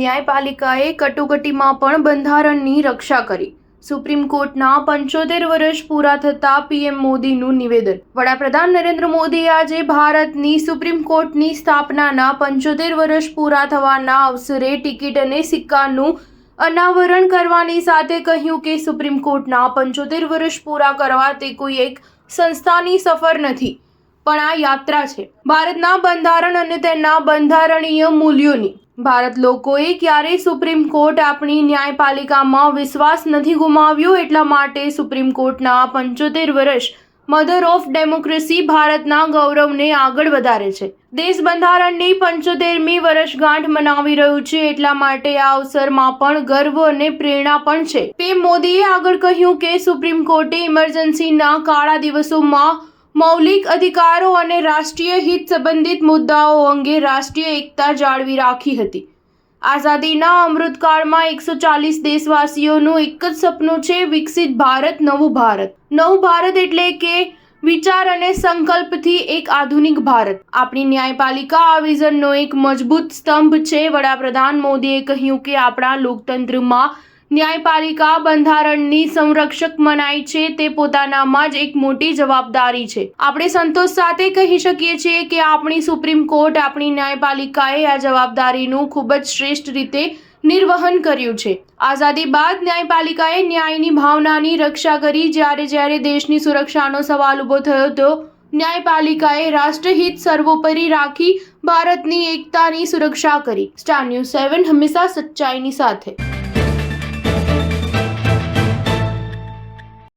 ન્યાયપાલિકાએ કટોકટીમાં પણ બંધારણની રક્ષા કરી। સુપ્રીમ કોર્ટના 75 વર્ષ પૂરા થતા પીએમ મોદીનું નિવેદન। વડાપ્રધાન નરેન્દ્ર મોદીએ આજે ભારતની સુપ્રીમ કોર્ટની સ્થાપનાના 75 વર્ષ પૂરા થવાના અવસરે ટિકિટ અને સિક્કાનું અનાવરણ કરવાની સાથે કહ્યું કે સુપ્રીમ કોર્ટના 75 વર્ષ પૂરા કરવા તે કોઈ એક સંસ્થાની સફર નથી, પણ આ યાત્રા છે ભારતના બંધારણ અને તેના બંધારણીય મૂલ્યોની। ભારત લોકોએ ક્યારેય સુપ્રીમ કોર્ટ આપણી ન્યાયપાલિકામાં વિશ્વાસ નથી ગુમાવ્યો, એટલા માટે સુપ્રીમ કોર્ટના 75 વર્ષ મધર ઓફ ડેમોક્રેસી ભારતના ગૌરવને આગળ વધારે છે। દેશ બંધારણની 75મી વર્ષગાંઠ મનાવી રહ્યું છે, એટલા માટે આ અવસરમાં પણ ગર્વ અને પ્રેરણા પણ છે। પીએમ મોદીએ આગળ કહ્યું કે સુપ્રીમ કોર્ટે ઇમરજન્સીના કાળા દિવસોમાં મૌલિક અધિકારો અને રાષ્ટ્રીય હિત સંબંધિત મુદ્દાઓ અંગે રાષ્ટ્રીય એકતા જાળવી રાખી હતી। આઝાદીના અમૃતકાળમાં 140 દેશવાસીઓનું એક જ સપનું છે, વિકસિત ભારત, નવું ભારત। નવું ભારત એટલે કે વિચાર અને સંકલ્પથી એક આધુનિક ભારત। આપણી ન્યાયપાલિકા આ વિઝનનો એક મજબૂત સ્તંભ છે। વડાપ્રધાન મોદીએ કહ્યું કે આપણા લોકતંત્રમાં ન્યાયપાલિકા બંધારણની સંરક્ષક મનાય છે, તે પોતાનામાં જ એક મોટી જવાબદારી છે। આપણે સંતોષ સાથે કહી શકીએ છીએ કે આપણી સુપ્રીમ કોર્ટ, આપણી ન્યાયપાલિકાએ આ જવાબદારીનું ખૂબ જ શ્રેષ્ઠ રીતે નિર્વહન કર્યું છે। આઝાદી બાદ ન્યાયપાલિકાએ ન્યાયની ભાવનાની રક્ષા કરી। જ્યારે દેશની સુરક્ષાનો સવાલ ઊભો થયો તો ન્યાયપાલિકાએ રાષ્ટ્રહિત સર્વોપરી રાખી ભારતની એકતાની સુરક્ષા કરી। સ્ટાર ન્યૂઝ 7 હંમેશા સચ્ચાઈની સાથે।